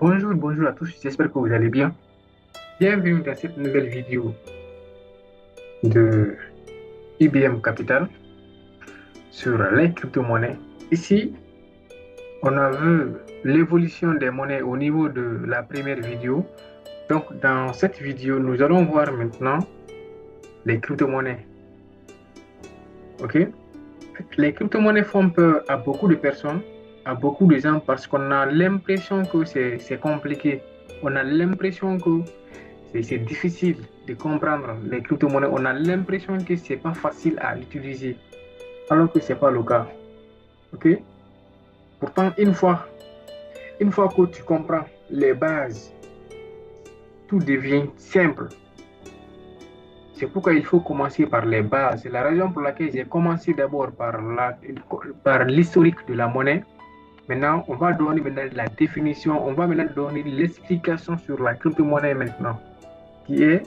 Bonjour à tous, j'espère que vous allez bien. Bienvenue dans cette nouvelle vidéo de IBM Capital sur les crypto-monnaies. Ici, on a vu l'évolution des monnaies au niveau de la première vidéo. Donc, dans cette vidéo, nous allons voir maintenant les crypto-monnaies. OK? Les crypto-monnaies font peur à beaucoup de personnes, à beaucoup de gens, parce qu'on a l'impression que c'est compliqué. On a l'impression que c'est difficile de comprendre les crypto-monnaies. On a l'impression que c'est pas facile à utiliser, alors que c'est pas le cas. OK? Pourtant, une fois que tu comprends les bases, tout devient simple. C'est pourquoi il faut commencer par les bases. C'est la raison pour laquelle j'ai commencé d'abord par l'historique de la monnaie. Maintenant, on va donner maintenant la définition, on va maintenant donner l'explication sur la crypto-monnaie maintenant, qui est,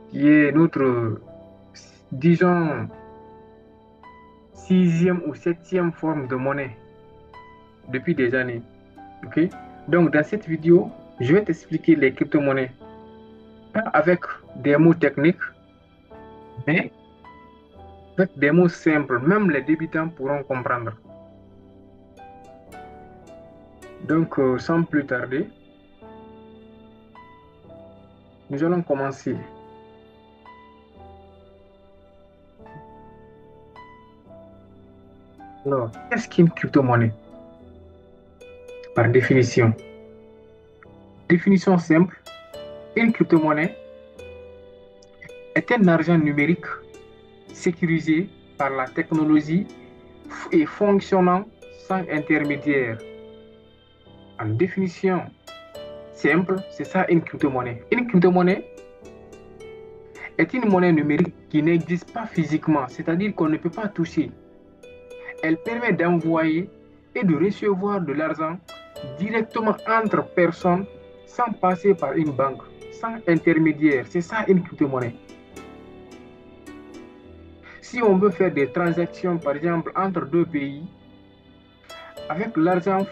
qui est notre, disons, sixième ou septième forme de monnaie depuis des années. OK? Donc, dans cette vidéo, je vais t'expliquer les crypto-monnaies. Pas avec des mots techniques, mais avec des mots simples. Même les débutants pourront comprendre. Donc, sans plus tarder, nous allons commencer. Alors, qu'est-ce qu'une crypto-monnaie? Par définition. Définition simple, une crypto-monnaie est un argent numérique sécurisé par la technologie et fonctionnant sans intermédiaire. En définition simple, c'est ça une crypto-monnaie. Une crypto-monnaie est une monnaie numérique qui n'existe pas physiquement, c'est-à-dire qu'on ne peut pas toucher. Elle permet d'envoyer et de recevoir de l'argent directement entre personnes sans passer par une banque, sans intermédiaire. C'est ça une crypto-monnaie. Si on veut faire des transactions, par exemple, entre deux pays, avec l'argent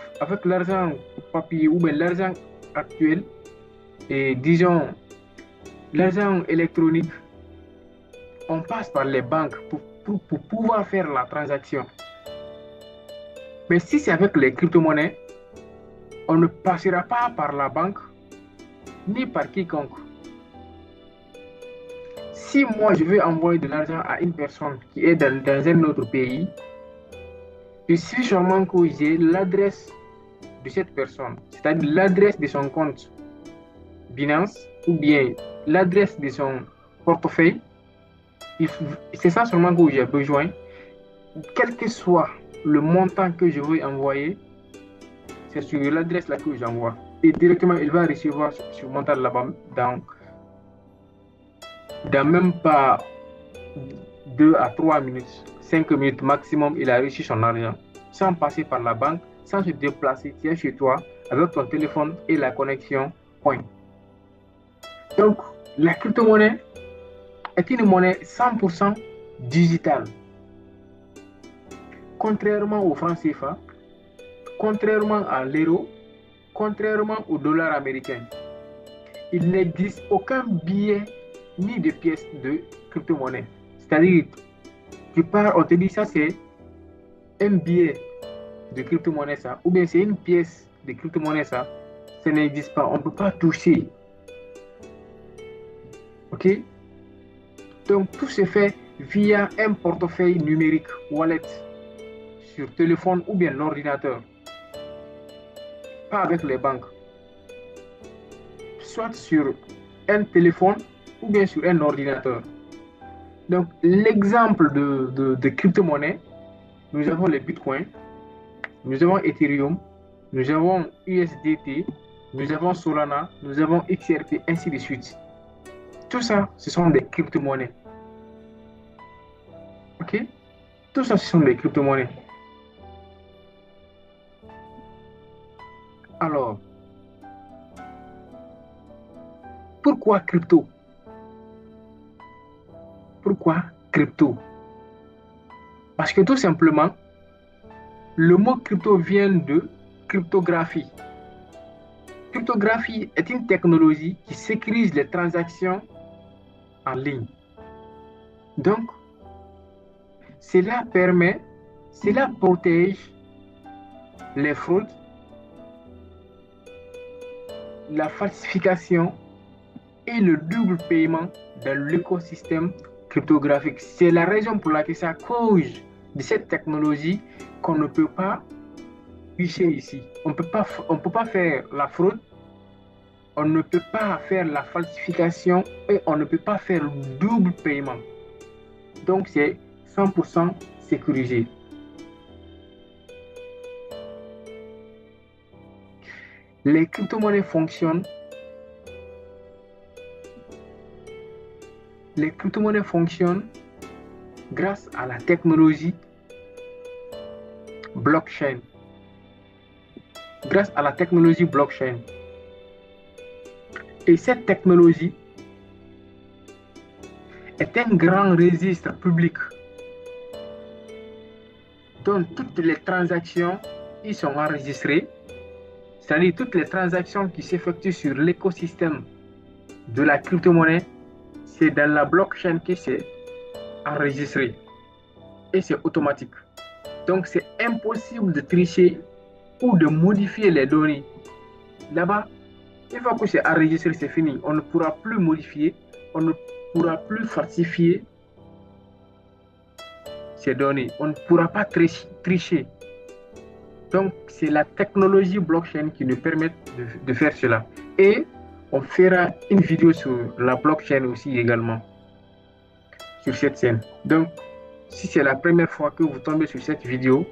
papier ou bien l'argent actuel, et disons l'argent électronique, on passe par les banques pour pouvoir faire la transaction. Mais si c'est avec les crypto-monnaies, on ne passera pas par la banque ni par quiconque. Si moi je veux envoyer de l'argent à une personne qui est dans un autre pays, il suffit seulement que j'ai l'adresse de cette personne, c'est-à-dire l'adresse de son compte Binance ou bien l'adresse de son portefeuille. C'est ça seulement que j'ai besoin. Quel que soit le montant que je veux envoyer, c'est sur l'adresse là que j'envoie. Et directement, il va recevoir ce montant là-bas dans même pas 2 à 3 minutes, 5 minutes maximum, il a reçu son argent sans passer par la banque, sans se déplacer. Tu es chez toi avec ton téléphone et la connexion. Point. Donc, la crypto-monnaie est une monnaie 100% digitale. Contrairement au franc CFA, contrairement à l'euro, contrairement au dollar américain, il n'existe aucun billet ni de pièces de crypto-monnaie. C'est-à-dire, on te dit ça, c'est un billet de crypto-monnaie, ça, ou bien c'est une pièce de crypto-monnaie, ça n'existe pas. On ne peut pas toucher. OK? Donc, tout se fait via un portefeuille numérique, wallet, sur téléphone ou bien l'ordinateur. Pas avec les banques. Soit sur un téléphone ou bien sur un ordinateur. Donc, l'exemple de crypto-monnaie, nous avons les bitcoins, nous avons Ethereum, nous avons USDT, nous avons Solana, nous avons XRP, ainsi de suite. Tout ça, ce sont des crypto-monnaies. OK? Tout ça, ce sont des crypto-monnaies. Alors, pourquoi crypto? Pourquoi crypto? Parce que tout simplement, le mot crypto vient de cryptographie. Cryptographie est une technologie qui sécurise les transactions en ligne. Donc, cela protège les fraudes, la falsification et le double paiement dans l'écosystème cryptographique. C'est la raison pour laquelle c'est à cause de cette technologie qu'on ne peut pas tricher ici. On ne peut pas faire la fraude, on ne peut pas faire la falsification et on ne peut pas faire le double paiement. Donc c'est 100% sécurisé. Les crypto-monnaies fonctionnent. Les crypto-monnaies fonctionnent grâce à la technologie blockchain. Grâce à la technologie blockchain. Et cette technologie est un grand registre public dont toutes les transactions y sont enregistrées. C'est-à-dire toutes les transactions qui s'effectuent sur l'écosystème de la crypto-monnaie, c'est dans la blockchain que c'est enregistré. Et c'est automatique. Donc c'est impossible de tricher ou de modifier les données. Là-bas, une fois que c'est enregistré, c'est fini. On ne pourra plus modifier, on ne pourra plus falsifier ces données. On ne pourra pas tricher. Donc, c'est la technologie blockchain qui nous permet de faire cela. Et on fera une vidéo sur la blockchain aussi également, sur cette chaîne. Donc, si c'est la première fois que vous tombez sur cette vidéo,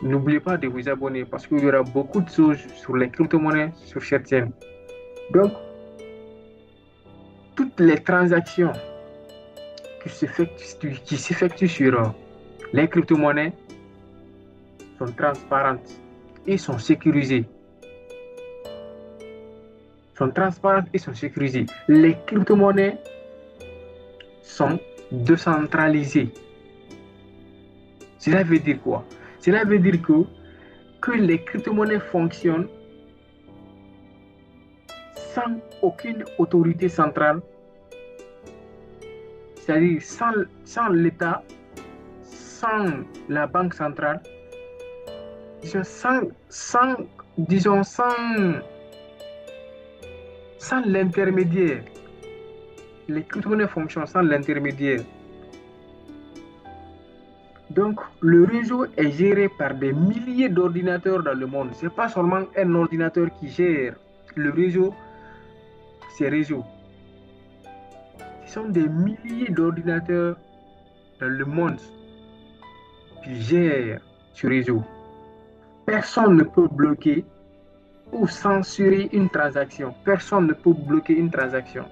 n'oubliez pas de vous abonner parce qu'il y aura beaucoup de choses sur les crypto-monnaies sur cette chaîne. Donc, toutes les transactions qui s'effectuent sur les crypto-monnaies sont transparentes et sont sécurisées. Les crypto-monnaies sont décentralisées. Cela veut dire quoi? Cela veut dire que les crypto-monnaies fonctionnent sans aucune autorité centrale, c'est-à-dire sans l'État, sans la banque centrale, sans l'intermédiaire. Les crypto-monnaies fonctionnent sans l'intermédiaire. Donc, le réseau est géré par des milliers d'ordinateurs dans le monde. Ce n'est pas seulement un ordinateur qui gère le réseau, ces réseaux. Ce sont des milliers d'ordinateurs dans le monde qui gèrent ce réseau. Personne ne peut bloquer ou censurer une transaction. Personne ne peut bloquer une transaction.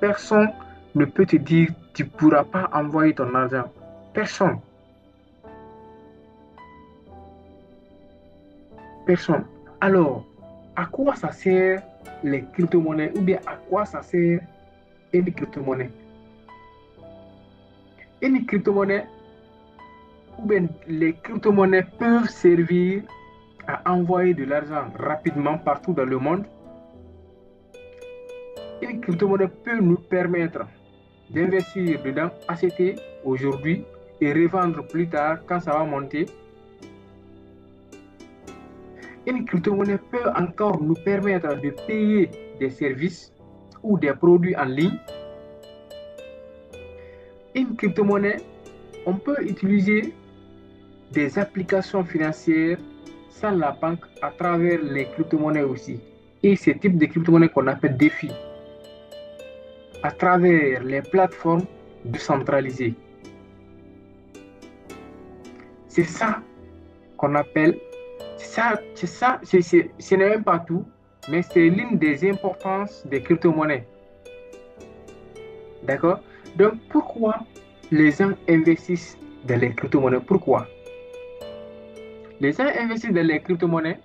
Personne ne peut te dire tu ne pourras pas envoyer ton argent. Personne. Personne. Alors, à quoi ça sert les crypto-monnaies ou bien à quoi ça sert une crypto-monnaie? Une crypto-monnaie ou bien les crypto-monnaies peuvent servir à envoyer de l'argent rapidement partout dans le monde. Une crypto-monnaie peut nous permettre d'investir dedans, acheter aujourd'hui et revendre plus tard quand ça va monter. Une crypto-monnaie peut encore nous permettre de payer des services ou des produits en ligne. Une crypto-monnaie, on peut utiliser des applications financières sans la banque à travers les crypto-monnaies aussi. Et ce type de crypto-monnaie qu'on appelle DeFi, à travers les plateformes décentralisées. C'est ça qu'on appelle, ce n'est même pas tout, mais c'est l'une des importances des crypto-monnaies. D'accord? Donc, pourquoi les gens investissent dans les crypto-monnaies? Pourquoi? Les gens investissent dans les crypto-monnaies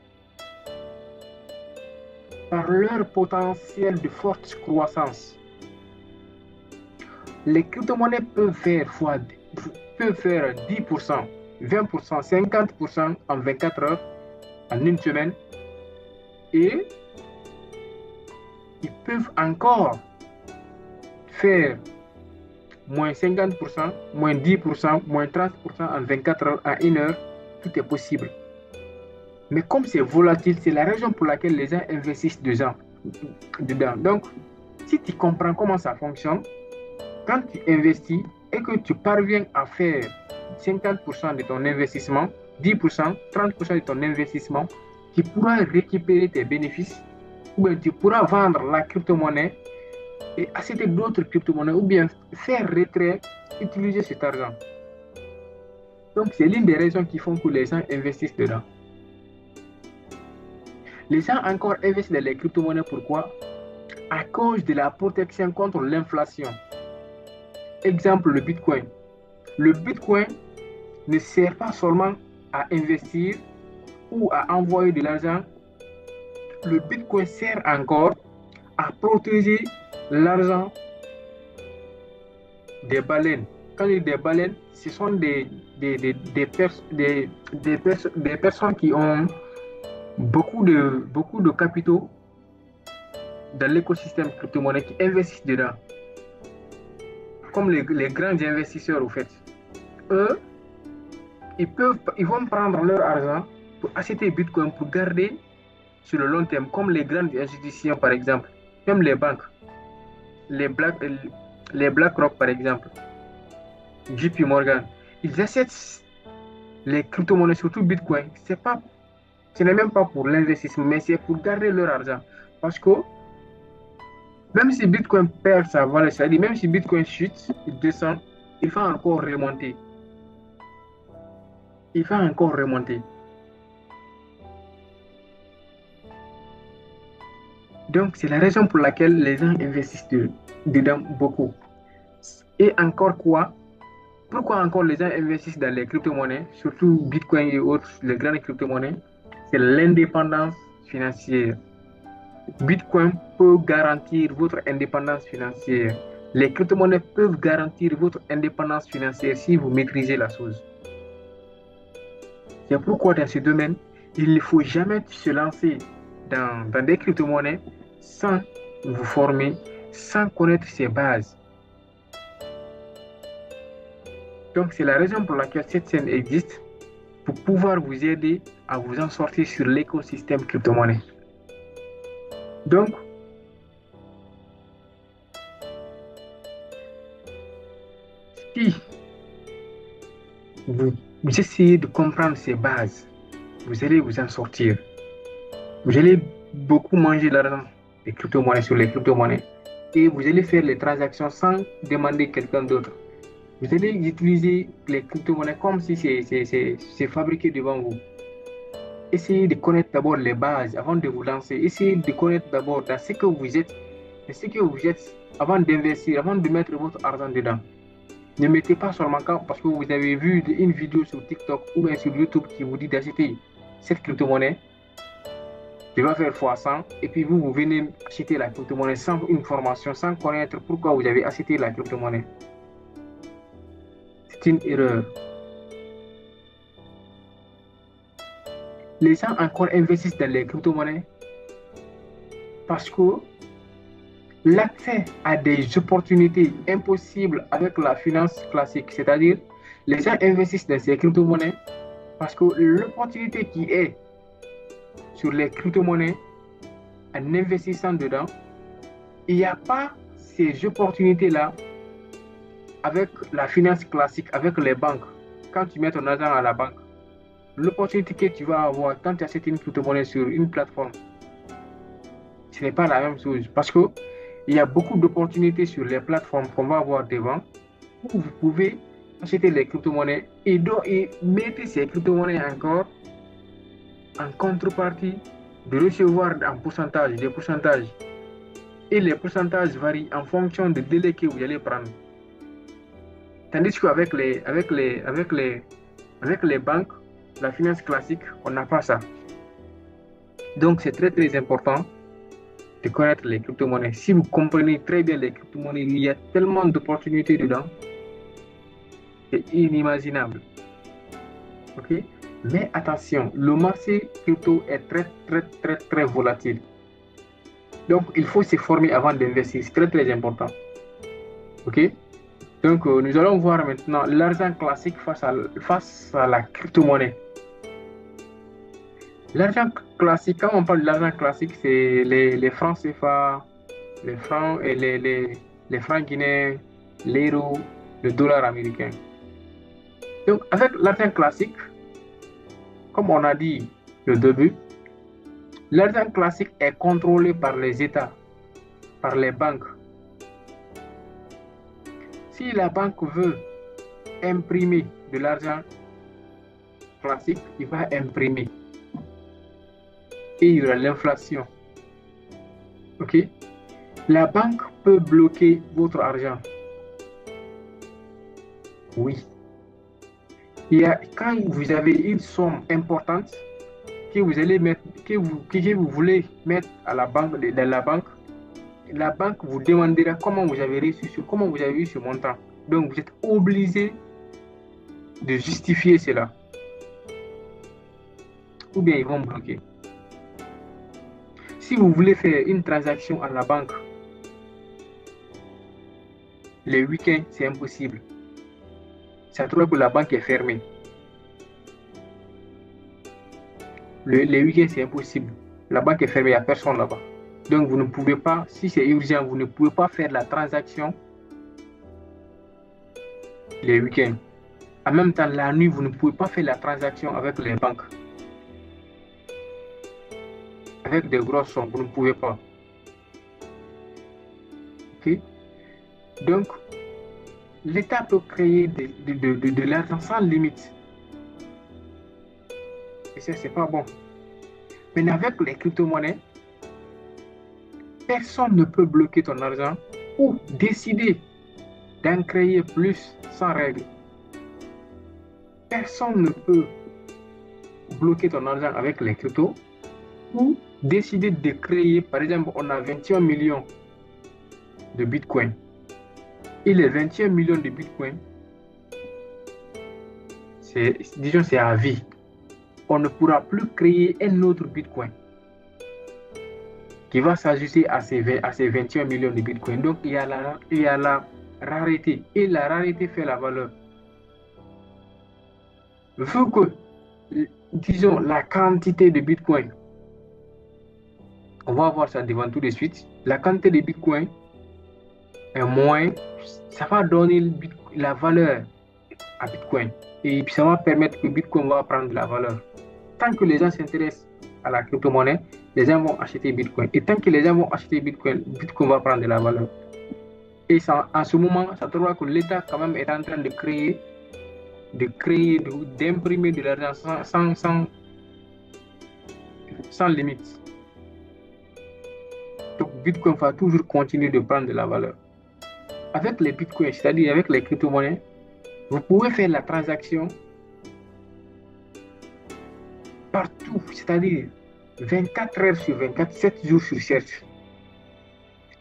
par leur potentiel de forte croissance. Les crypto-monnaies peuvent faire 10%, 20%, 50% en 24 heures, en une semaine, Et ils peuvent encore faire moins 50%, moins 10%, moins 30% en 24 heures, à 1 heure. Tout est possible. Mais comme c'est volatile, c'est la raison pour laquelle les gens investissent dedans. Donc, si tu comprends comment ça fonctionne, quand tu investis et que tu parviens à faire 50% de ton investissement, 10%, 30% de ton investissement, tu pourras récupérer tes bénéfices ou bien tu pourras vendre la crypto-monnaie et acheter d'autres crypto-monnaies ou bien faire retrait, utiliser cet argent. Donc, c'est l'une des raisons qui font que les gens investissent dedans. Les gens encore investissent dans les crypto-monnaies. Pourquoi? À cause de la protection contre l'inflation. Exemple, le Bitcoin. Le Bitcoin ne sert pas seulement à investir ou à envoyer de l'argent. Le Bitcoin sert encore à protéger l'argent des baleines. Quand je dis des baleines, ce sont des personnes qui ont beaucoup de capitaux dans l'écosystème crypto-monnaie qui investissent dedans. Comme les grands investisseurs, au fait. Eux, ils vont prendre leur argent pour acheter Bitcoin pour garder sur le long terme, comme les grandes institutions, par exemple, même les banques, les BlackRock, par exemple, JP Morgan, ils achètent les crypto-monnaies, surtout Bitcoin. Ce n'est même pas pour l'investissement, mais c'est pour garder leur argent. Parce que même si Bitcoin perd sa valeur, c'est-à-dire même si Bitcoin chute, il descend, il va encore remonter. Il va encore remonter. Donc, c'est la raison pour laquelle les gens investissent dedans beaucoup. Et encore quoi? Pourquoi encore les gens investissent dans les crypto-monnaies, surtout Bitcoin et autres, les grandes crypto-monnaies? C'est l'indépendance financière. Bitcoin peut garantir votre indépendance financière. Les crypto-monnaies peuvent garantir votre indépendance financière si vous maîtrisez la chose. C'est pourquoi dans ce domaine, il ne faut jamais se lancer dans des crypto-monnaies sans vous former, sans connaître ses bases. Donc, c'est la raison pour laquelle cette chaîne existe, pour pouvoir vous aider à vous en sortir sur l'écosystème crypto-monnaie. Donc, si vous essayez de comprendre ces bases, vous allez vous en sortir. Vous allez beaucoup manger l'argent des crypto-monnaies sur les crypto-monnaies et vous allez faire les transactions sans demander quelqu'un d'autre. Vous allez utiliser les crypto-monnaies comme si c'est fabriqué devant vous. Essayez de connaître d'abord les bases avant de vous lancer. Essayez de connaître d'abord dans ce que vous êtes, avant d'investir, avant de mettre votre argent dedans. Ne mettez pas seulement parce que vous avez vu une vidéo sur TikTok ou bien sur YouTube qui vous dit d'acheter cette crypto-monnaie. Tu vas faire x100 et puis vous venez acheter la crypto-monnaie sans une formation, sans connaître pourquoi vous avez acheté la crypto-monnaie. C'est une erreur. Les gens encore investissent dans les crypto-monnaies parce que l'accès à des opportunités impossibles avec la finance classique, c'est-à-dire les gens investissent dans ces crypto-monnaies parce que l'opportunité qui est sur les crypto-monnaies, en investissant dedans, il n'y a pas ces opportunités-là avec la finance classique, avec les banques. Quand tu mets ton argent à la banque, l'opportunité que tu vas avoir quand tu achètes une crypto-monnaie sur une plateforme, ce n'est pas la même chose parce que il y a beaucoup d'opportunités sur les plateformes qu'on va avoir devant où vous pouvez acheter les crypto-monnaies et mettre ces crypto-monnaies encore en contrepartie de recevoir un pourcentage, des pourcentages. Et les pourcentages varient en fonction du délai que vous allez prendre. Tandis qu'avec les banques, la finance classique, on n'a pas ça. Donc, c'est très, très important de connaître les crypto-monnaies. Si vous comprenez très bien les crypto-monnaies, il y a tellement d'opportunités dedans, c'est inimaginable. Ok? Mais attention, le marché crypto est très volatile. Donc, il faut se former avant d'investir. C'est très important. OK? Donc, nous allons voir maintenant l'argent classique face à la crypto-monnaie. L'argent classique, quand on parle de l'argent classique, c'est les francs CFA, les francs et les francs guinéens, l'euro, le dollar américain. Donc, avec l'argent classique, comme on a dit au début, l'argent classique est contrôlé par les États, par les banques. Si la banque veut imprimer de l'argent classique, il va imprimer. Et il y aura l'inflation. OK? La banque peut bloquer votre argent. Oui. Quand vous avez une somme importante que vous allez mettre, que vous voulez mettre à la banque, dans la banque vous demandera comment vous avez eu ce montant. Donc vous êtes obligé de justifier cela. Ou bien ils vont bloquer. Si vous voulez faire une transaction à la banque, le week-end, c'est impossible. Ça trouve que la banque est fermée. Le week-end, c'est impossible. La banque est fermée, il n'y a personne là-bas. Donc, vous ne pouvez pas, si c'est urgent, vous ne pouvez pas faire la transaction les week-ends. En même temps, la nuit, vous ne pouvez pas faire la transaction avec les banques. Avec des grosses sommes, vous ne pouvez pas. OK? Donc, l'État peut créer de l'argent sans limite. Et ça, c'est pas bon. Mais avec les crypto-monnaies, personne ne peut bloquer ton argent ou décider d'en créer plus sans règle. Personne ne peut bloquer ton argent avec les cryptos ou décider de créer, par exemple, on a 21 millions de Bitcoin. Et les 21 millions de Bitcoin, disons, c'est à vie. On ne pourra plus créer un autre Bitcoin qui va s'ajuster à ces 21 millions de Bitcoin. Donc, il y a la rareté. Et la rareté fait la valeur. Vu que, disons, la quantité de Bitcoin, on va voir ça devant tout de suite, la quantité de Bitcoin est moins, ça va donner la valeur à Bitcoin. Et puis ça va permettre que Bitcoin va prendre de la valeur. Tant que les gens s'intéressent à la crypto-monnaie, les gens vont acheter Bitcoin. Et tant que les gens vont acheter Bitcoin, Bitcoin va prendre de la valeur. Et ça, en ce moment, ça trouve que l'État quand même est en train d'imprimer de l'argent sans limite. Donc Bitcoin va toujours continuer de prendre de la valeur. Avec les Bitcoins, c'est-à-dire avec les crypto-monnaies, vous pouvez faire la transaction partout, c'est-à-dire 24 heures sur 24, 7 jours sur 7,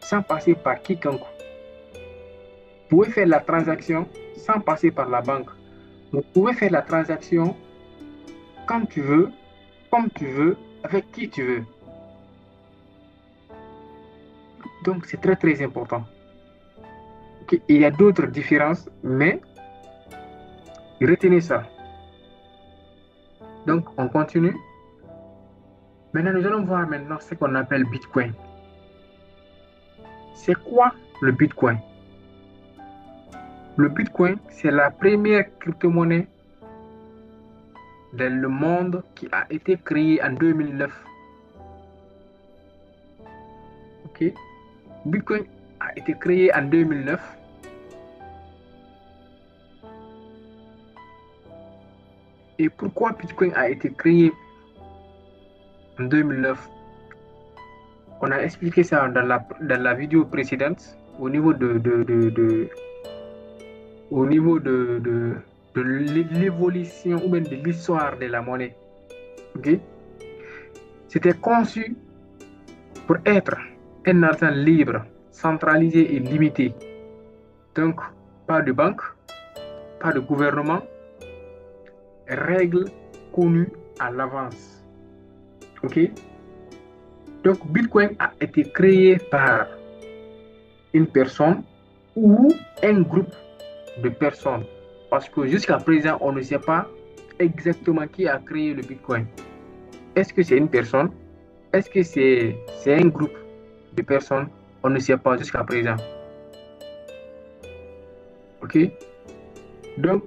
sans passer par quiconque. Vous pouvez faire la transaction sans passer par la banque. Vous pouvez faire la transaction quand tu veux, comme tu veux, avec qui tu veux. Donc, c'est très important. Okay. Il y a d'autres différences, mais retenez ça. Donc, on continue. Maintenant, nous allons voir maintenant ce qu'on appelle Bitcoin. C'est quoi le Bitcoin? Le Bitcoin, c'est la première crypto-monnaie dans le monde qui a été créée en 2009. Ok? Bitcoin a été créé en 2009. Et pourquoi Bitcoin a été créé en 2009? On a expliqué ça dans la vidéo précédente au niveau de l'évolution ou même de l'histoire de la monnaie. Okay? C'était conçu pour être un argent libre, centralisé et limité. Donc, pas de banque, pas de gouvernement, règles connu à l'avance. OK? Donc, Bitcoin a été créé par une personne ou un groupe de personnes. Parce que jusqu'à présent, on ne sait pas exactement qui a créé le Bitcoin. Est-ce que c'est une personne? Est-ce que c'est un groupe de personnes? On ne sait pas jusqu'à présent. OK? Donc,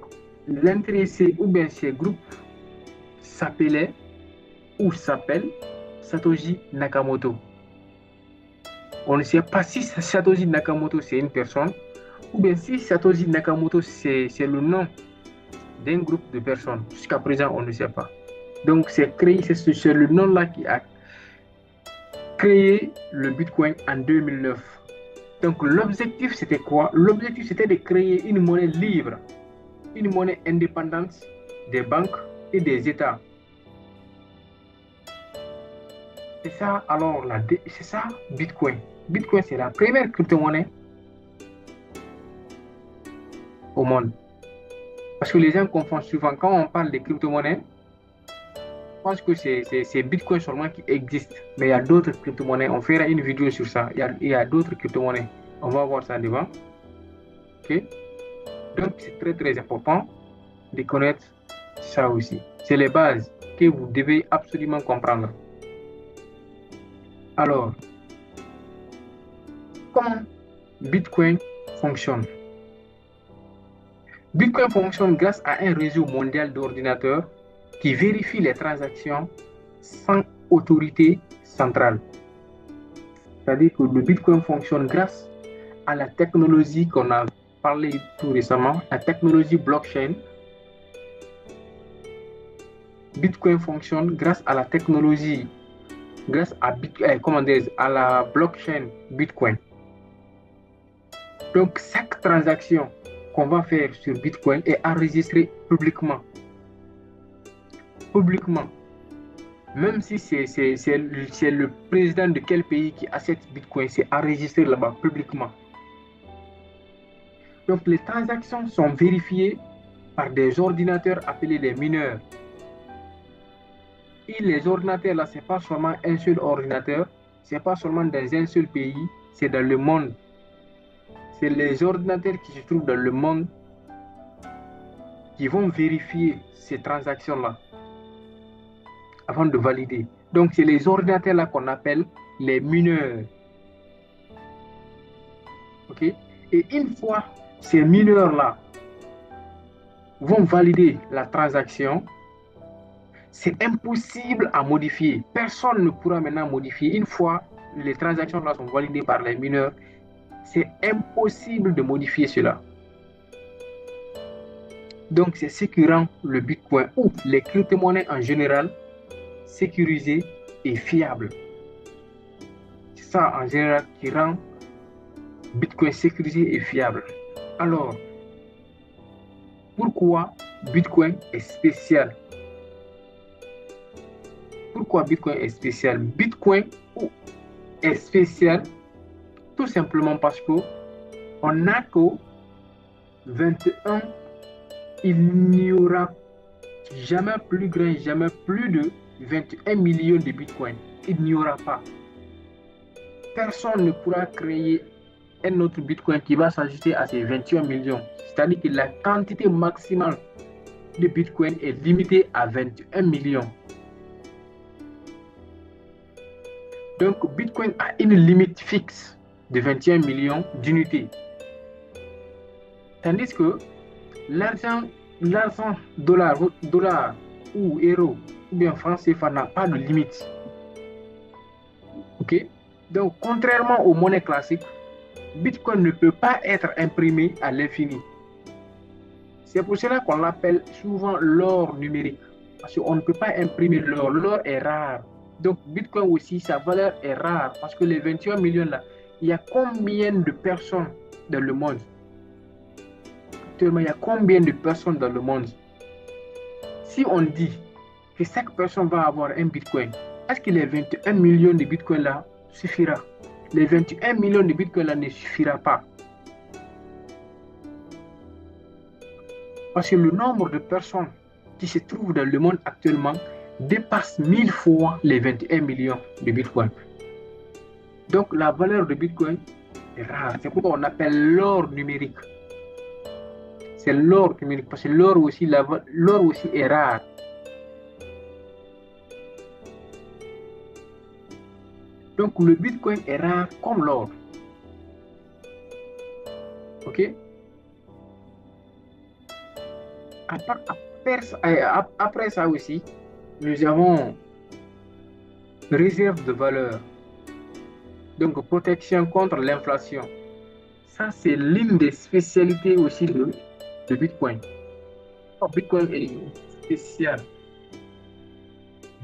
l'intéressé ou bien ces groupes s'appelait ou s'appelle Satoshi Nakamoto. On ne sait pas si Satoshi Nakamoto c'est une personne ou bien si Satoshi Nakamoto c'est le nom d'un groupe de personnes. Jusqu'à présent, on ne sait pas. Donc, c'est le nom-là qui a créé le Bitcoin en 2009. Donc, l'objectif, c'était quoi? L'objectif, c'était de créer une monnaie libre, une monnaie indépendante des banques et des États. C'est ça, alors, c'est ça, Bitcoin. Bitcoin, c'est la première crypto-monnaie au monde. Parce que les gens confondent souvent, quand on parle de crypto-monnaies, je pense que c'est Bitcoin seulement qui existe. Mais il y a d'autres crypto-monnaies. On fera une vidéo sur ça. Il y a d'autres crypto-monnaies. On va voir ça devant. OK? Donc, c'est très, très important de connaître ça aussi. C'est les bases que vous devez absolument comprendre. Alors, comment Bitcoin fonctionne? Bitcoin fonctionne grâce à un réseau mondial d'ordinateurs qui vérifie les transactions sans autorité centrale. C'est-à-dire que le Bitcoin fonctionne grâce à la technologie qu'on a parlé tout récemment, la technologie blockchain. Bitcoin fonctionne grâce à la technologie, grâce à, à la blockchain Bitcoin. Donc, chaque transaction qu'on va faire sur Bitcoin est enregistrée publiquement. Publiquement. Même si c'est le président de quel pays qui achète Bitcoin, c'est enregistré là-bas publiquement. Donc, les transactions sont vérifiées par des ordinateurs appelés les mineurs. Et les ordinateurs, là, ce n'est pas seulement un seul ordinateur, ce n'est pas seulement dans un seul pays, c'est dans le monde. C'est les ordinateurs qui se trouvent dans le monde qui vont vérifier ces transactions-là avant de valider. Donc, c'est les ordinateurs-là qu'on appelle les mineurs. OK? Et une fois ces mineurs-là vont valider la transaction, c'est impossible à modifier. Personne ne pourra maintenant modifier. Une fois les transactions-là sont validées par les mineurs, c'est impossible de modifier cela. Donc, c'est ce qui rend le Bitcoin ou les crypto-monnaies en général sécurisées et fiables. C'est ça en général qui rend Bitcoin sécurisé et fiable. Alors, pourquoi Bitcoin est spécial? Pourquoi Bitcoin est spécial? Bitcoin est spécial tout simplement parce qu'on n'a que 21, il n'y aura jamais plus grand, jamais plus de 21 millions de Bitcoin. Il n'y aura pas. Personne ne pourra créer un autre Bitcoin qui va s'ajouter à ces 21 millions. C'est-à-dire que la quantité maximale de Bitcoin est limitée à 21 millions. Donc, Bitcoin a une limite fixe de 21 millions d'unités. Tandis que l'argent dollar ou euro ou bien franc CFA n'a pas de limite. OK? Donc, contrairement aux monnaies classiques, Bitcoin ne peut pas être imprimé à l'infini. C'est pour cela qu'on l'appelle souvent l'or numérique. Parce qu'on ne peut pas imprimer l'or. L'or est rare. Donc, Bitcoin aussi, sa valeur est rare. Parce que les 21 millions là, il y a combien de personnes dans le monde? Actuellement, il y a combien de personnes dans le monde? Si on dit que chaque personne va avoir un Bitcoin, est-ce que les 21 millions de Bitcoin là suffira? Les 21 millions de Bitcoin là ne suffira pas. Parce que le nombre de personnes qui se trouvent dans le monde actuellement dépasse 1000 fois les 21 millions de Bitcoin. Donc la valeur de Bitcoin est rare. C'est pourquoi on appelle l'or numérique. C'est l'or numérique parce que l'or aussi est rare. Donc le Bitcoin est rare comme l'or. Ok? Après ça aussi, nous avons réserve de valeur. Donc protection contre l'inflation. Ça, c'est l'une des spécialités aussi de Bitcoin. Bitcoin est spécial.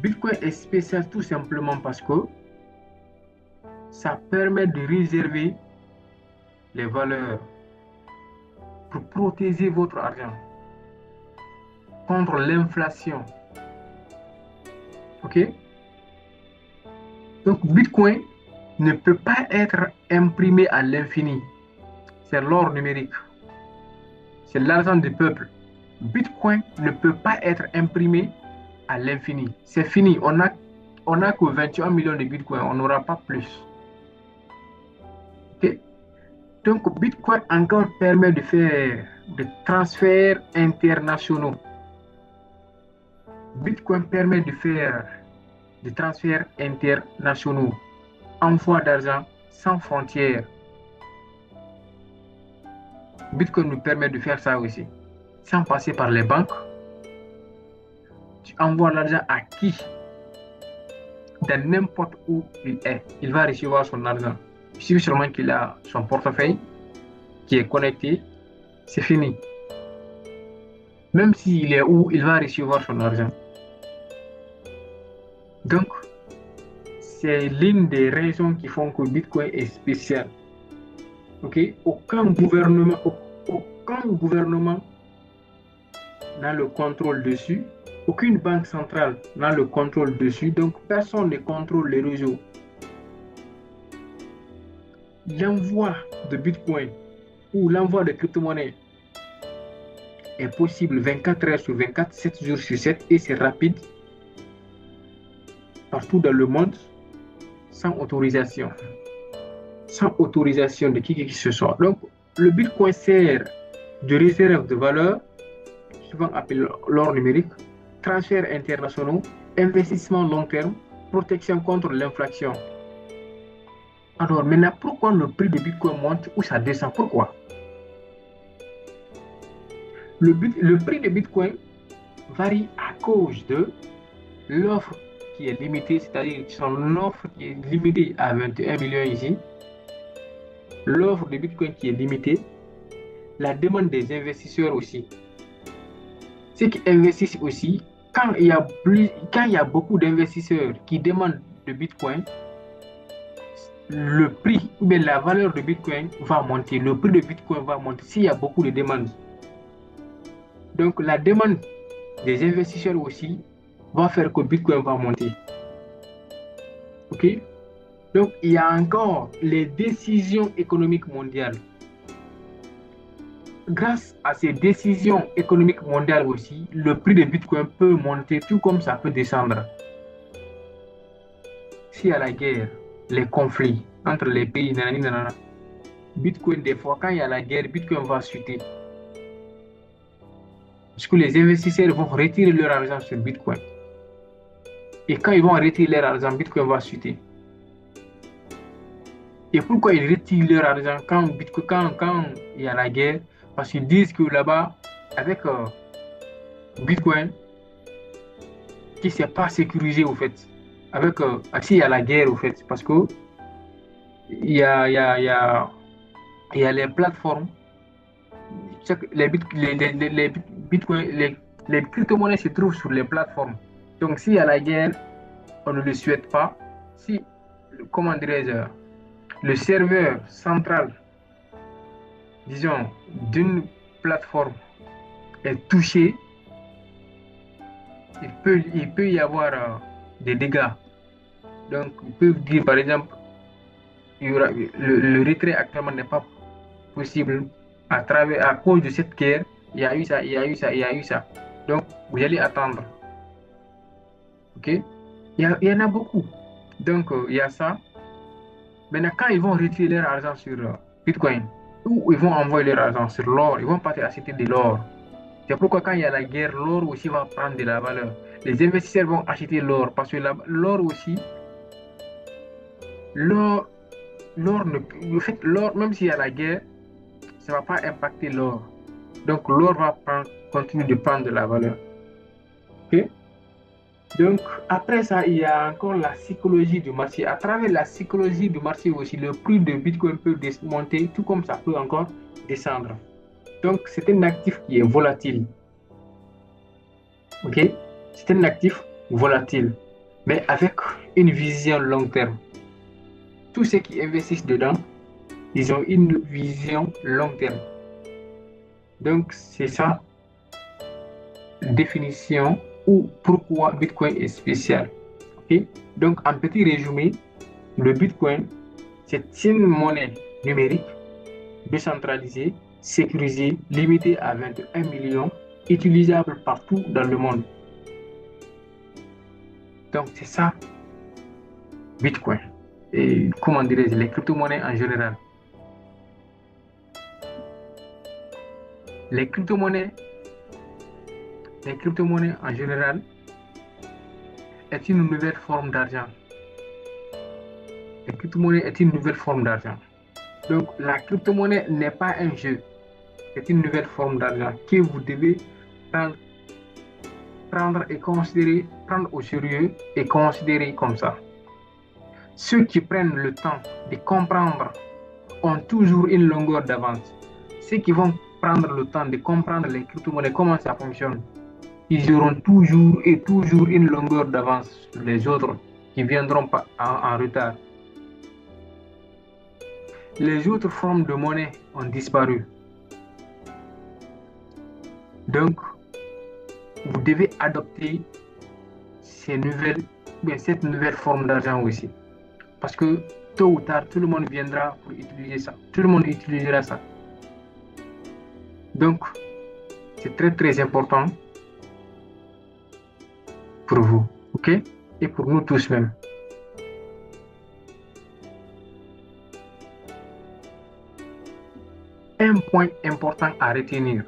Bitcoin est spécial tout simplement parce que ça permet de réserver les valeurs pour protéger votre argent contre l'inflation. Ok? Donc, Bitcoin ne peut pas être imprimé à l'infini. C'est l'or numérique. C'est l'argent du peuple. Bitcoin ne peut pas être imprimé à l'infini. C'est fini. On a que 21 millions de Bitcoin. On n'aura pas plus. Okay? Donc, Bitcoin encore permet de faire des transferts internationaux. Bitcoin permet de faire des transferts internationaux. Envoi d'argent sans frontières. Bitcoin nous permet de faire ça aussi. Sans passer par les banques. Tu envoies l'argent à qui? De n'importe où il est. Il va recevoir son argent. Il suffit seulement qu'il a son portefeuille qui est connecté. C'est fini. Même s'il est où, il va recevoir son argent. Donc, c'est l'une des raisons qui font que Bitcoin est spécial. Ok? Aucun gouvernement n'a le contrôle dessus. Aucune banque centrale n'a le contrôle dessus. Donc, personne ne contrôle les réseaux. L'envoi de Bitcoin ou l'envoi de crypto-monnaie est possible 24 heures sur 24, 7 jours sur 7 et c'est rapide partout dans le monde sans autorisation. Sans autorisation de qui que ce soit. Donc, le Bitcoin sert de réserve de valeur, souvent appelé l'or numérique, transferts internationaux, investissement long terme, protection contre l'inflation. Alors maintenant, pourquoi le prix de Bitcoin monte ou ça descend? Pourquoi? Le prix de Bitcoin varie à cause de l'offre qui est limitée, c'est-à-dire son offre qui est limitée à 21 millions ici, l'offre de Bitcoin qui est limitée, la demande des investisseurs aussi. Ceux qui investissent aussi, quand il y a beaucoup d'investisseurs qui demandent de Bitcoin, le prix ou bien la valeur de Bitcoin va monter, le prix de Bitcoin va monter s'il y a beaucoup de demandes. Donc la demande des investisseurs aussi va faire que Bitcoin va monter. Ok? Donc il y a encore les décisions économiques mondiales. Grâce à ces décisions économiques mondiales aussi, le prix de Bitcoin peut monter tout comme ça peut descendre. S'il y a la guerre, les conflits entre les pays, Bitcoin, des fois, quand il y a la guerre, Bitcoin va chuter. Parce que les investisseurs vont retirer leur argent sur Bitcoin. Et quand ils vont retirer leur argent, Bitcoin va chuter. Et pourquoi ils retirent leur argent quand il y a la guerre? Parce qu'ils disent que là-bas, avec Bitcoin, qui ne s'est pas sécurisé au fait. Avec s'il y a la guerre au fait. Parce que il y a les plateformes. Les Bitcoin, les crypto-monnaies se trouvent sur les plateformes. Donc s'il y a la guerre, on ne le souhaite pas. Si, comment dirais-je, le serveur central, disons, d'une plateforme est touché, il peut y avoir des dégâts. Donc, on peut dire, par exemple, le retrait actuellement n'est pas possible à cause de cette guerre. Il y a eu ça, il y a eu ça, il y a eu ça. Donc, vous allez attendre. OK? Il y en a beaucoup. Donc, il y a ça. Maintenant, quand ils vont retirer leur argent sur Bitcoin, ou ils vont envoyer leur argent sur l'or, ils vont partir acheter de l'or. C'est pourquoi quand il y a la guerre, l'or aussi va prendre de la valeur. Les investisseurs vont acheter l'or parce que l'or aussi, l'or, le fait, l'or, même s'il y a la guerre, ça ne va pas impacter l'or. Donc l'or va continuer de prendre de la valeur. OK? Donc après ça, il y a encore la psychologie du marché. À travers la psychologie du marché aussi, le prix de Bitcoin peut monter, tout comme ça peut encore descendre. Donc c'est un actif qui est volatile. OK? C'est un actif volatile, mais avec une vision long terme. Tous ceux qui investissent dedans, ils ont une vision long terme. Donc, c'est ça, la définition ou pourquoi Bitcoin est spécial. Okay? Donc, en petit résumé, le Bitcoin, c'est une monnaie numérique décentralisée, sécurisée, limitée à 21 millions, utilisable partout dans le monde. Donc, c'est ça, Bitcoin. Et comment dirais-je, les crypto-monnaies en général. Les crypto-monnaies en général est une nouvelle forme d'argent. La crypto-monnaie est une nouvelle forme d'argent. Donc, la crypto-monnaie n'est pas un jeu. C'est une nouvelle forme d'argent que vous devez prendre et considérer, prendre au sérieux et considérer comme ça. Ceux qui prennent le temps de comprendre ont toujours une longueur d'avance. Ceux qui vont prendre le temps de comprendre les crypto-monnaies, comment ça fonctionne, ils auront toujours et toujours une longueur d'avance sur les autres qui viendront en retard. Les autres formes de monnaie ont disparu. Donc, vous devez adopter cette nouvelle forme d'argent aussi. Parce que tôt ou tard, tout le monde viendra pour utiliser ça. Tout le monde utilisera ça. Donc, c'est très très important pour vous, OK? Et pour nous tous même. Un point important à retenir.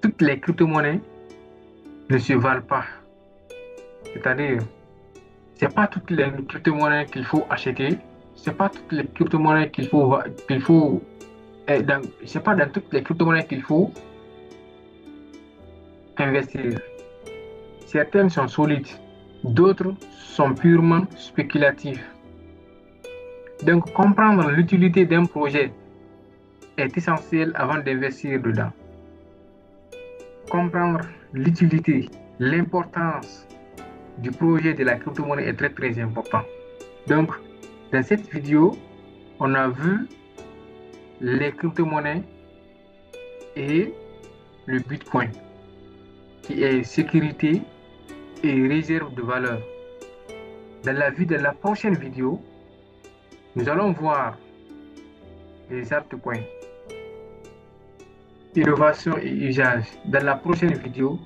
Toutes les crypto-monnaies ne se valent pas. C'est-à-dire, ce n'est pas toutes les crypto-monnaies qu'il faut acheter. Ce n'est pas toutes les crypto-monnaies c'est pas dans toutes les crypto-monnaies qu'il faut investir. Certaines sont solides, d'autres sont purement spéculatives. Donc, comprendre l'utilité d'un projet est essentiel avant d'investir dedans. Comprendre l'utilité, l'importance du projet de la crypto-monnaie est très très important. Donc, dans cette vidéo, on a vu les crypto-monnaies et le Bitcoin, qui est sécurité et réserve de valeur. Dans la prochaine vidéo, nous allons voir les altcoins, innovation et usage. Dans la prochaine vidéo,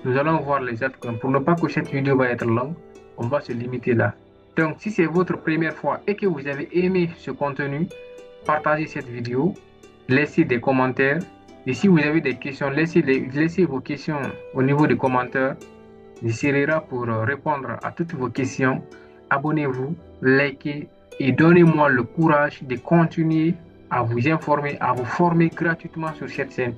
nous allons voir les altcoins. Pour ne pas que cette vidéo va être longue, on va se limiter là. Donc, si c'est votre première fois et que vous avez aimé ce contenu, partagez cette vidéo, laissez des commentaires. Et si vous avez des questions, laissez vos questions au niveau des commentaires. J'essaierai pour répondre à toutes vos questions. Abonnez-vous, likez et donnez-moi le courage de continuer à vous informer, à vous former gratuitement sur cette chaîne.